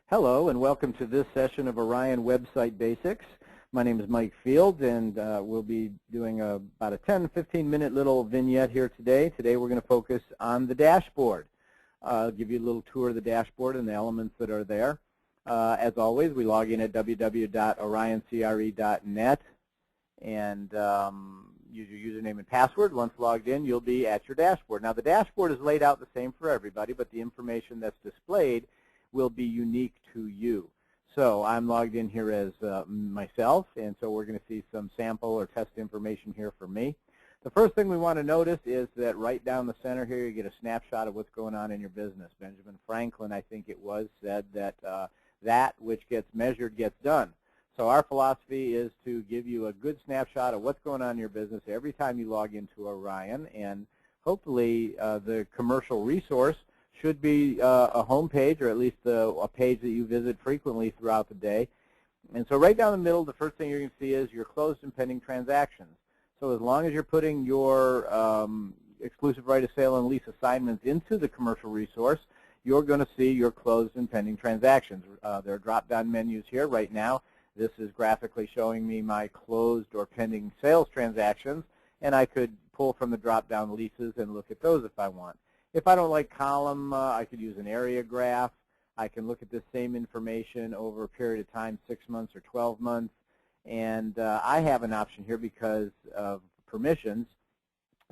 Hello and welcome to this session of Orion Website Basics. My name is Mike Field and we'll be doing about a 10-15 minute little vignette here today. Today we're going to focus on the dashboard. I'll give you a little tour of the dashboard and the elements that are there. As always, we log in at www.orioncre.net and use your username and password. Once logged in, you'll be at your dashboard. Now the dashboard is laid out the same for everybody, but the information that's displayed will be unique to you. So I'm logged in here as myself, and so we're going to see some sample or test information here for me. The first thing we want to notice is that right down the center here you get a snapshot of what's going on in your business. Benjamin Franklin, I think it was, said that that which gets measured gets done. So our philosophy is to give you a good snapshot of what's going on in your business every time you log into Orion, and hopefully the commercial resource should be a home page, or at least a page that you visit frequently throughout the day. And so right down the middle, the first thing you're going to see is your closed and pending transactions. So as long as you're putting your exclusive right of sale and lease assignments into the commercial resource, you're going to see your closed and pending transactions. There are drop-down menus here right now. This is graphically showing me my closed or pending sales transactions, and I could pull from the drop-down leases and look at those if I want. If I don't like column, I could use an area graph. I can look at this same information over a period of time, 6 months or 12 months. And I have an option here because of permissions.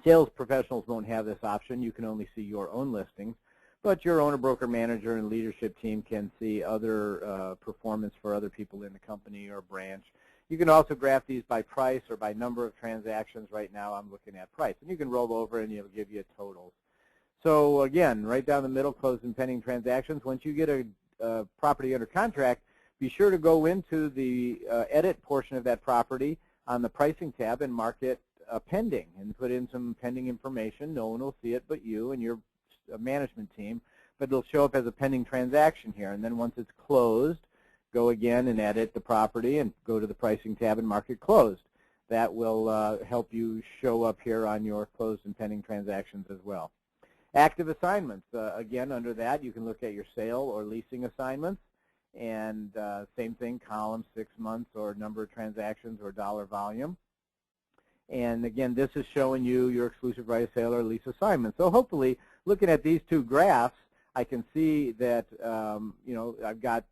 Sales professionals won't have this option. You can only see your own listings. But your owner, broker, manager, and leadership team can see other performance for other people in the company or branch. You can also graph these by price or by number of transactions. Right now I'm looking at price. And you can roll over and it'll give you totals. So again, right down the middle, closed and pending transactions. Once you get a property under contract, be sure to go into the edit portion of that property on the pricing tab and mark it pending and put in some pending information. No one will see it but you and your management team, but it'll show up as a pending transaction here. And then once it's closed, go again and edit the property and go to the pricing tab and mark it closed. That will help you show up here on your closed and pending transactions as well. Active assignments, again, under that you can look at your sale or leasing assignments, and same thing, column, 6 months or number of transactions or dollar volume. And again, this is showing you your exclusive right of sale or lease assignments. So hopefully, looking at these two graphs, I can see that I've got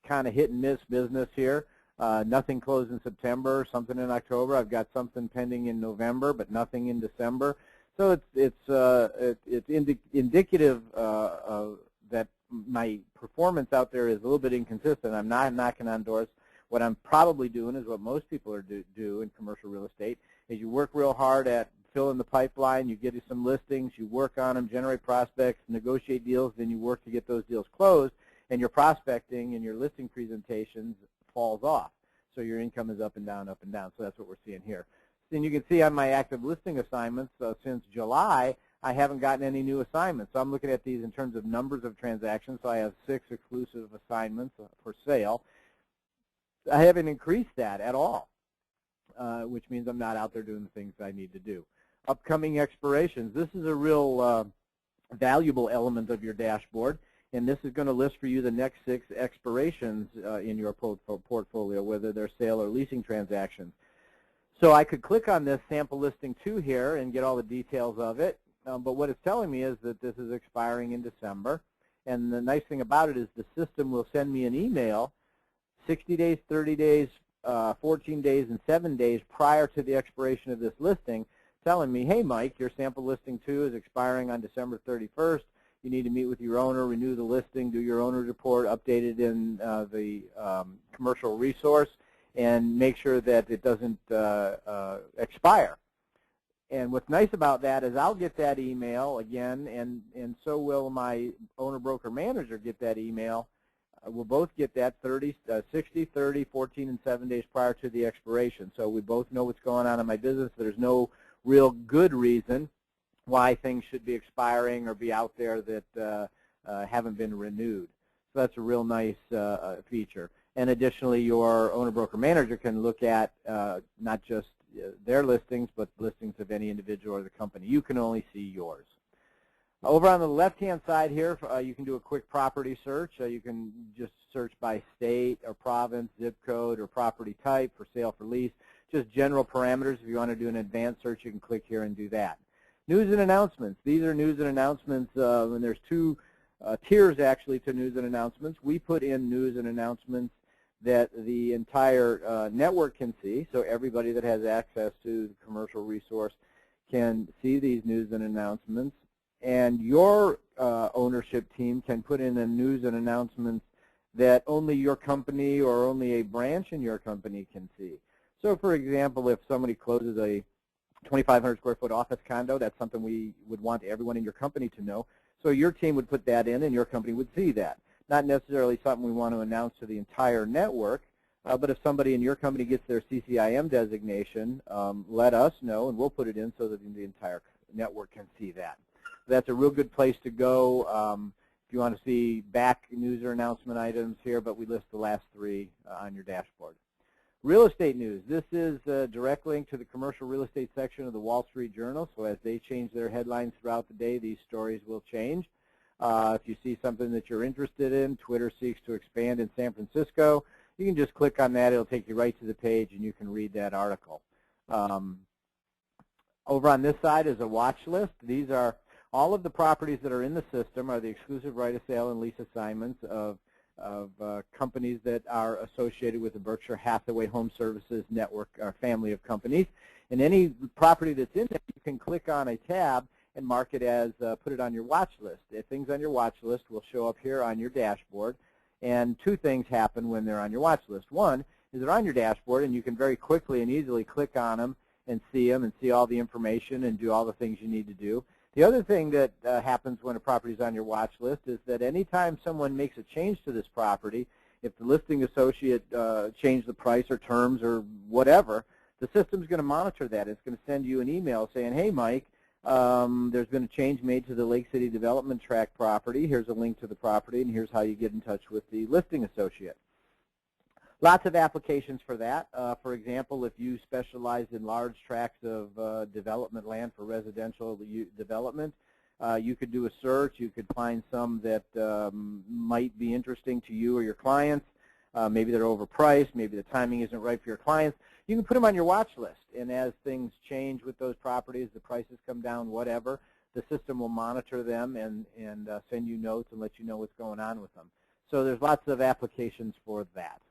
kind of hit and miss business here. Nothing closed in September, something in October. I've got something pending in November, but nothing in December. So it's indicative that my performance out there is a little bit inconsistent. I'm not knocking on doors. What I'm probably doing is what most people are do in commercial real estate, is you work real hard at filling the pipeline, you get some listings, you work on them, generate prospects, negotiate deals, then you work to get those deals closed, and your prospecting and your listing presentations falls off. So your income is up and down, up and down. So that's what we're seeing here. And you can see on my active listing assignments since July, I haven't gotten any new assignments. So I'm looking at these in terms of numbers of transactions. So I have 6 exclusive assignments for sale. I haven't increased that at all, which means I'm not out there doing the things I need to do. Upcoming expirations. This is a real valuable element of your dashboard, and this is going to list for you the next 6 expirations in your portfolio, whether they're sale or leasing transactions. So I could click on this sample listing 2 here and get all the details of it, but what it's telling me is that this is expiring in December. And the nice thing about it is the system will send me an email 60 days, 30 days, 14 days, and 7 days prior to the expiration of this listing, telling me, hey, Mike, your sample listing 2 is expiring on December 31st. You need to meet with your owner, renew the listing, do your owner's report, update it in the commercial resource, and make sure that it doesn't expire. And what's nice about that is I'll get that email again, and so will my owner, broker, manager get that email. We'll both get that 60, 30, 14, and 7 days prior to the expiration. So we both know what's going on in my business. There's no real good reason why things should be expiring or be out there that haven't been renewed. So that's a real nice feature. And additionally, your owner, broker, manager can look at not just their listings, but listings of any individual or the company. You can only see yours. Over on the left-hand side here, you can do a quick property search. You can just search by state or province, zip code, or property type, for sale, for lease, just general parameters. If you want to do an advanced search, you can click here and do that. News and announcements. These are news and announcements, and there's two tiers actually to news and announcements. We put in news and announcements that the entire network can see, so everybody that has access to the commercial resource can see these news and announcements. And your ownership team can put in a news and announcements that only your company or only a branch in your company can see. So for example, if somebody closes a 2,500 square foot office condo, that's something we would want everyone in your company to know. So your team would put that in and your company would see that. Not necessarily something we want to announce to the entire network, but if somebody in your company gets their CCIM designation, let us know and we'll put it in so that the entire network can see that. That's a real good place to go if you want to see back news or announcement items here, but we list the last three on your dashboard. Real estate news. This is a direct link to the commercial real estate section of the Wall Street Journal, so as they change their headlines throughout the day, these stories will change. If you see something that you're interested in, Twitter seeks to expand in San Francisco, you can just click on that. It'll take you right to the page and you can read that article. Over on this side is a watch list. These are all of the properties that are in the system are the exclusive right of sale and lease assignments of companies that are associated with the Berkshire Hathaway Home Services network or family of companies. And any property that's in there, you can click on a tab and mark it as, put it on your watch list. Things on your watch list will show up here on your dashboard. And two things happen when they're on your watch list. One is they're on your dashboard and you can very quickly and easily click on them and see all the information and do all the things you need to do. The other thing that happens when a property is on your watch list is that anytime someone makes a change to this property, if the listing associate changed the price or terms or whatever, the system's going to monitor that. It's going to send you an email saying, hey, Mike, there's been a change made to the Lake City Development Tract property. Here's a link to the property, and here's how you get in touch with the listing associate. Lots of applications for that. For example, if you specialize in large tracts of development land for residential development, you could do a search. You could find some that might be interesting to you or your clients. Maybe they're overpriced. Maybe the timing isn't right for your clients. You can put them on your watch list, and as things change with those properties, the prices come down, whatever, the system will monitor them and send you notes and let you know what's going on with them. So there's lots of applications for that.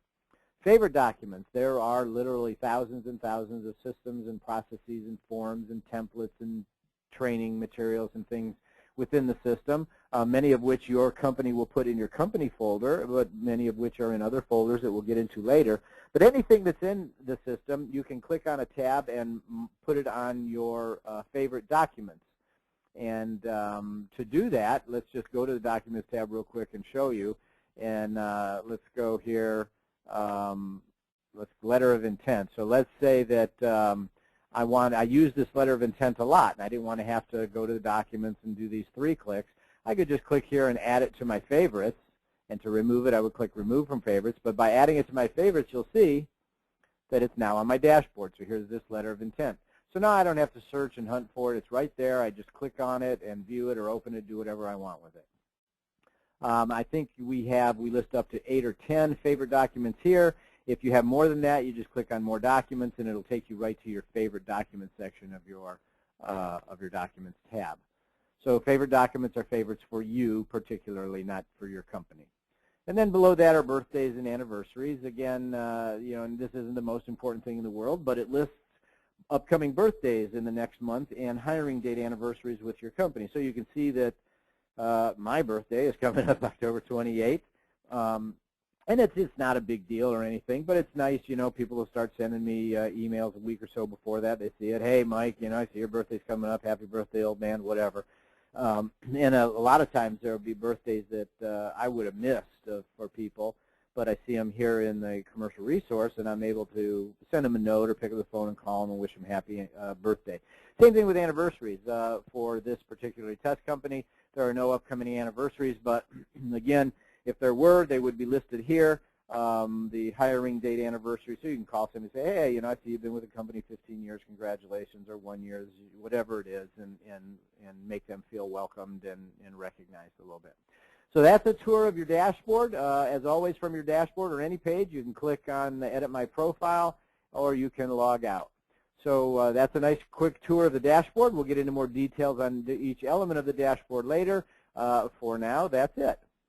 Favorite documents. There are literally thousands and thousands of systems and processes and forms and templates and training materials and things within the system, many of which your company will put in your company folder, but many of which are in other folders that we'll get into later. But anything that's in the system, you can click on a tab and put it on your favorite documents. And to do that, let's just go to the Documents tab real quick and show you. And let's go here. Let's letter of intent. So let's say that I use this letter of intent a lot, and I didn't want to have to go to the documents and do these 3 clicks. I could just click here and add it to my favorites, and to remove it, I would click Remove from Favorites. But by adding it to my favorites, you'll see that it's now on my dashboard. So here's this letter of intent. So now I don't have to search and hunt for it. It's right there. I just click on it and view it or open it, do whatever I want with it. I think we list up to 8 or 10 favorite documents here. If you have more than that, you just click on More Documents, and it'll take you right to your favorite documents section of your Documents tab. So favorite documents are favorites for you particularly, not for your company. And then below that are birthdays and anniversaries. Again, and this isn't the most important thing in the world, but it lists upcoming birthdays in the next month and hiring date anniversaries with your company. So you can see that my birthday is coming up October 28th. And it's not a big deal or anything, but it's nice, people will start sending me emails a week or so before that. They see it, hey, Mike, I see your birthday's coming up, happy birthday, old man, whatever. And a lot of times there will be birthdays that I would have missed for people, but I see them here in the commercial resource, and I'm able to send them a note or pick up the phone and call them and wish them happy birthday. Same thing with anniversaries. For this particular test company, there are no upcoming anniversaries, but again, if there were, they would be listed here. the hiring date anniversary, so you can call somebody and say, hey, you know, I see you've been with the company 15 years, congratulations, or 1 year, whatever it is, and make them feel welcomed and recognized a little bit. So that's a tour of your dashboard. As always, from your dashboard or any page, you can click on the Edit My Profile, or you can log out. So that's a nice quick tour of the dashboard. We'll get into more details on each element of the dashboard later. For now, that's it.